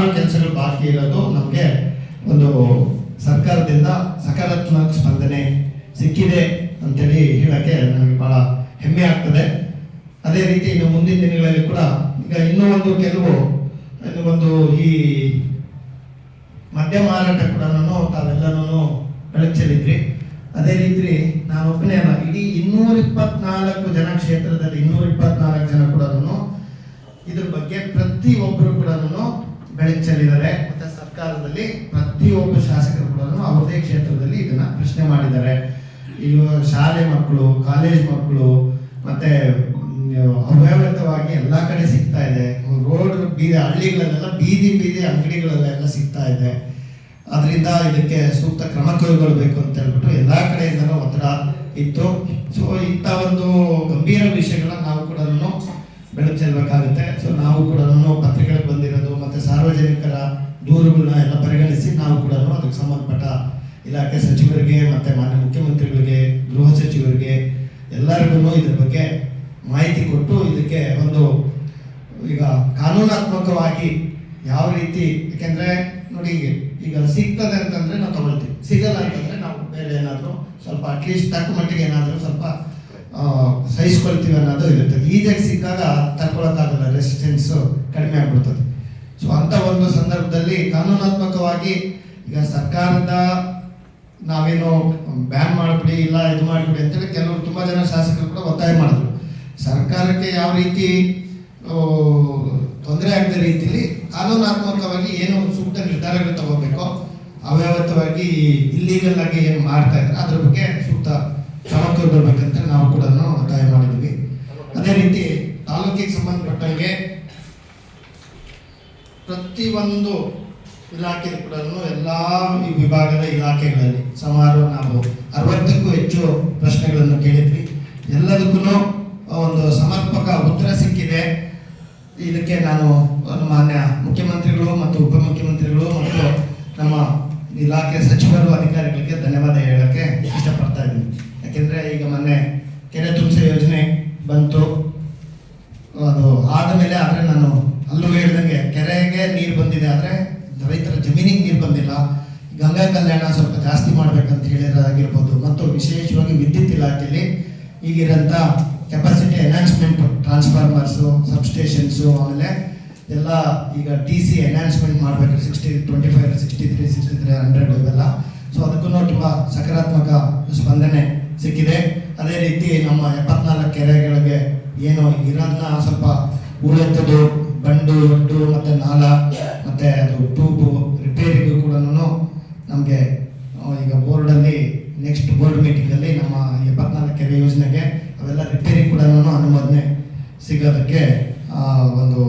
ಸುಮಾರು ಕೆಲಸಗಳು ಬಾಕಿ ಇರೋದು ನಮಗೆ ಒಂದು ಸರ್ಕಾರದಿಂದ ಸಕಾರಾತ್ಮಕ ಸ್ಪಂದನೆ ಸಿಕ್ಕಿದೆ ಅಂತೇಳಿ ಹೇಳಕ್ಕೆ ನನಗೆ ಬಹಳ ಹೆಮ್ಮೆ ಆಗ್ತದೆ. ಅದೇ ರೀತಿ ಇನ್ನು ಮುಂದಿನ ದಿನಗಳಲ್ಲಿ ಕೂಡ ಈಗ ಇನ್ನೂ ಒಂದು ಕೆಲವು ಒಂದು ಈ ಮದ್ಯ ಮಾರಾಟ ಕೂಡ ತಾವೆಲ್ಲನೂ ಬೆಳಕು ಚೆಲ್ಲಿದ್ರಿ. ಅದೇ ರೀತಿ ನಾನು ಒಬ್ಬನೇ ಅಲ್ಲ, ಇಡೀ 224 ಜನ ಕ್ಷೇತ್ರದಲ್ಲಿ 224 ಜನ ಕೂಡ ಇದ್ರ ಬಗ್ಗೆ ಪ್ರತಿಯೊಬ್ಬರು ಕೂಡ ಬೆಳಕು ಚೆಲ್ಲಿದ್ದಾರೆ. ಮತ್ತೆ ಸರ್ಕಾರದಲ್ಲಿ ಪ್ರತಿಯೊಬ್ಬ ಶಾಸಕರು ಕೂಡ ಅವರದೇ ಕ್ಷೇತ್ರದಲ್ಲಿ ಇದನ್ನ ಪ್ರಶ್ನೆ ಮಾಡಿದ್ದಾರೆ. ಈಗ ಶಾಲೆ ಮಕ್ಕಳು, ಕಾಲೇಜ್ ಮಕ್ಕಳು, ಮತ್ತೆ ಅವ್ಯವಹಿತವಾಗಿ ಎಲ್ಲಾ ಕಡೆ ಸಿಗ್ತಾ ಇದೆ. ರೋಡ್ ಬೀದಿ ಹಳ್ಳಿಗಳಲ್ಲೆಲ್ಲ ಬೀದಿ ಅಂಗಡಿಗಳಲ್ಲೆಲ್ಲ ಸಿಗ್ತಾ ಇದೆ. ಅದರಿಂದ ಇದಕ್ಕೆ ಸೂಕ್ತ ಕ್ರಮ ಕೈಗೊಳ್ಳಬೇಕು ಅಂತ ಹೇಳ್ಬಿಟ್ಟು ಎಲ್ಲಾ ಕಡೆಯಿಂದಲೂ ಒತ್ತಡ ಇತ್ತು. ಸೊ ಇಂಥ ಒಂದು ಗಂಭೀರ ವಿಷಯಗಳನ್ನ ನಾವು ಕೂಡ ಬೆಳಕು ಚೆಲ್ಲಬೇಕಾಗುತ್ತೆ. ಸೊ ನಾವು ಕೂಡ ಪತ್ರಿಕೆಗಳಿಗೆ ಬಂದಿರೋದು ಮತ್ತೆ ಸಾರ್ವಜನಿಕರ ದೂರುಗಳನ್ನ ಎಲ್ಲ ಪರಿಗಣಿಸಿ ನಾವು ಕೂಡ ಅದಕ್ಕೆ ಸಂಬಂಧಪಟ್ಟ ಇಲಾಖೆ ಸಚಿವರಿಗೆ ಮತ್ತೆ ಮಾನ್ಯ ಮುಖ್ಯಮಂತ್ರಿಗಳಿಗೆ, ಗೃಹ ಸಚಿವರಿಗೆ ಎಲ್ಲರಿಗೂ ಇದ್ರ ಬಗ್ಗೆ ಮಾಹಿತಿ ಕೊಟ್ಟು ಇದಕ್ಕೆ ಒಂದು ಈಗ ಕಾನೂನಾತ್ಮಕವಾಗಿ ಯಾವ ರೀತಿ, ಯಾಕೆಂದ್ರೆ ನೋಡಿ ಈಗ ಸಿಗ್ತದೆ ಅಂತಂದ್ರೆ ನಾವು ತಗೊಳ್ತೀವಿ, ಸಿಗಲ್ಲ ಅಂತಂದ್ರೆ ನಾವು ಬೇರೆ ಏನಾದರೂ ಸ್ವಲ್ಪ ಅಟ್ಲೀಸ್ಟ್ ತಕ್ಕ ಮಟ್ಟಿಗೆ ಏನಾದರೂ ಸ್ವಲ್ಪ ಸಹಿಸ್ಕೊಳ್ತೀವಿ ಅನ್ನೋದು ಇರುತ್ತದೆ. ಈಜಾಗಿ ಸಿಕ್ಕಾಗ ತಡ್ಕೊಳಕ್ಕಾಗಲ್ಲ, ರೆಸಿಸ್ಟೆನ್ಸ್ ಕಡಿಮೆ ಆಗ್ಬಿಡ್ತದೆ. ಸೊ ಅಂತ ಒಂದು ಸಂದರ್ಭದಲ್ಲಿ ಕಾನೂನಾತ್ಮಕವಾಗಿ ಈಗ ಸರ್ಕಾರದ ನಾವೇನು ಬ್ಯಾನ್ ಮಾಡಿಬಿಡಿ ಇಲ್ಲ ಇದು ಮಾಡಿಬಿಡಿ ಅಂತೇಳಿ ಕೆಲವರು ತುಂಬಾ ಜನ ಶಾಸಕರು ಕೂಡ ಒತ್ತಾಯ ಮಾಡಿದ್ರು. ಸರ್ಕಾರಕ್ಕೆ ಯಾವ ರೀತಿ ತೊಂದರೆ ಆಗದ ರೀತಿಯಲ್ಲಿ ಕಾನೂನಾತ್ಮಕವಾಗಿ ಏನು ಸೂಕ್ತ ನಿರ್ಧಾರಗಳು ತಗೋಬೇಕೋ, ಅವ್ಯವಹಿತವಾಗಿ ಇಲ್ಲೀಗಲ್ ಆಗಿ ಏನು ಮಾಡ್ತಾ ಇದ್ದಾರೆ ಅದ್ರ ಬಗ್ಗೆ ಸೂಕ್ತ ಕ್ರಮ ಕೈಗೊಳ್ಬೇಕಂತ ನಾವು ಕೂಡ ಒತ್ತಾಯ ಮಾಡಿದ್ವಿ. ಅದೇ ರೀತಿ ತಾಲೂಕಿಗೆ ಸಂಬಂಧಪಟ್ಟಂಗೆ ಪ್ರತಿಯೊಂದು ಇಲಾಖೆ ಕೂಡ ಎಲ್ಲಾ ವಿಭಾಗದ ಇಲಾಖೆಗಳಲ್ಲಿ ಸುಮಾರು ನಾವು 60ಕ್ಕೂ ಹೆಚ್ಚು ಪ್ರಶ್ನೆಗಳನ್ನು ಕೇಳಿದ್ವಿ. ಎಲ್ಲದಕ್ಕೂ ಒಂದು ಸಮರ್ಪಕ ಉತ್ತರ ಸಿಕ್ಕಿದೆ. ಇದಕ್ಕೆ ನಾನು ಮಾನ್ಯ ಮುಖ್ಯಮಂತ್ರಿಗಳು ಮತ್ತು ಉಪಮುಖ್ಯಮಂತ್ರಿಗಳು ಮತ್ತು ನಮ್ಮ ಇಲಾಖೆ ಸಚಿವರು, ಅಧಿಕಾರಿಗಳಿಗೆ ಧನ್ಯವಾದ ಹೇಳಕ್ಕೆ ಇಷ್ಟಪಡ್ತಾ ಇದ್ದೀನಿ. ಯಾಕೆಂದ್ರೆ ಈಗ ಮೊನ್ನೆ ಕೆರೆ ತುಂಬಿಸೋ ಯೋಜನೆ ಬಂತು, ಅದು ಆದಮೇಲೆ ಆದರೆ ನಾನು ಅಲ್ಲೂ ಹೇಳ್ದಂಗೆ ಕೆರೆಗೆ ನೀರು ಬಂದಿದೆ, ಆದರೆ ರೈತರ ಜಮೀನಿಗೆ ನೀರು ಬಂದಿಲ್ಲ. ಗಂಗಾ ಕಲ್ಯಾಣ ಸ್ವಲ್ಪ ಜಾಸ್ತಿ ಮಾಡ್ಬೇಕಂತ ಹೇಳಿರೋದಾಗಿರ್ಬೋದು, ಮತ್ತು ವಿಶೇಷವಾಗಿ ವಿದ್ಯುತ್ ಇಲಾಖೆಯಲ್ಲಿ ಈಗಿರೋಂಥ ಕೆಪಾಸಿಟಿ ಎನ್ಹಾನ್ಸ್ಮೆಂಟ್, ಟ್ರಾನ್ಸ್ಫಾರ್ಮರ್ಸು, ಸಬ್ಸ್ಟೇಷನ್ಸು, ಆಮೇಲೆ ಎಲ್ಲ ಈಗ DC ಎನ್ಹಾನ್ಸ್ಮೆಂಟ್ ಮಾಡಬೇಕು, 25, 63, 63, 100 ಇವೆಲ್ಲ. ಸೊ ಅದಕ್ಕೂ ತುಂಬ ಸಕಾರಾತ್ಮಕ ಸ್ಪಂದನೆ ಸಿಕ್ಕಿದೆ. ಅದೇ ರೀತಿ ನಮ್ಮ 74 ಕೆರೆಗಳಿಗೆ ಏನು ಇರೋದನ್ನ ಸ್ವಲ್ಪ ಉಳಿತದ್ದು, ಬಂಡು ಒಟ್ಟು ಮತ್ತು ನಾಲ ಮತ್ತು ಅದು ಟ್ಯೂಬು ರಿಪೇರಿಗೂ ಕೂಡ ನಮಗೆ ಈಗ ಬೋರ್ಡಲ್ಲಿ ನೆಕ್ಸ್ಟ್ ಬೋರ್ಡ್ ಮೀಟಿಂಗಲ್ಲಿ ನಮ್ಮ 74 ಕೆರೆ ಯೋಜನೆಗೆ ಅವೆಲ್ಲ ರಿಪೇರಿ ಕೂಡ ಅನುಮೋದನೆ ಸಿಗೋದಕ್ಕೆ ಒಂದು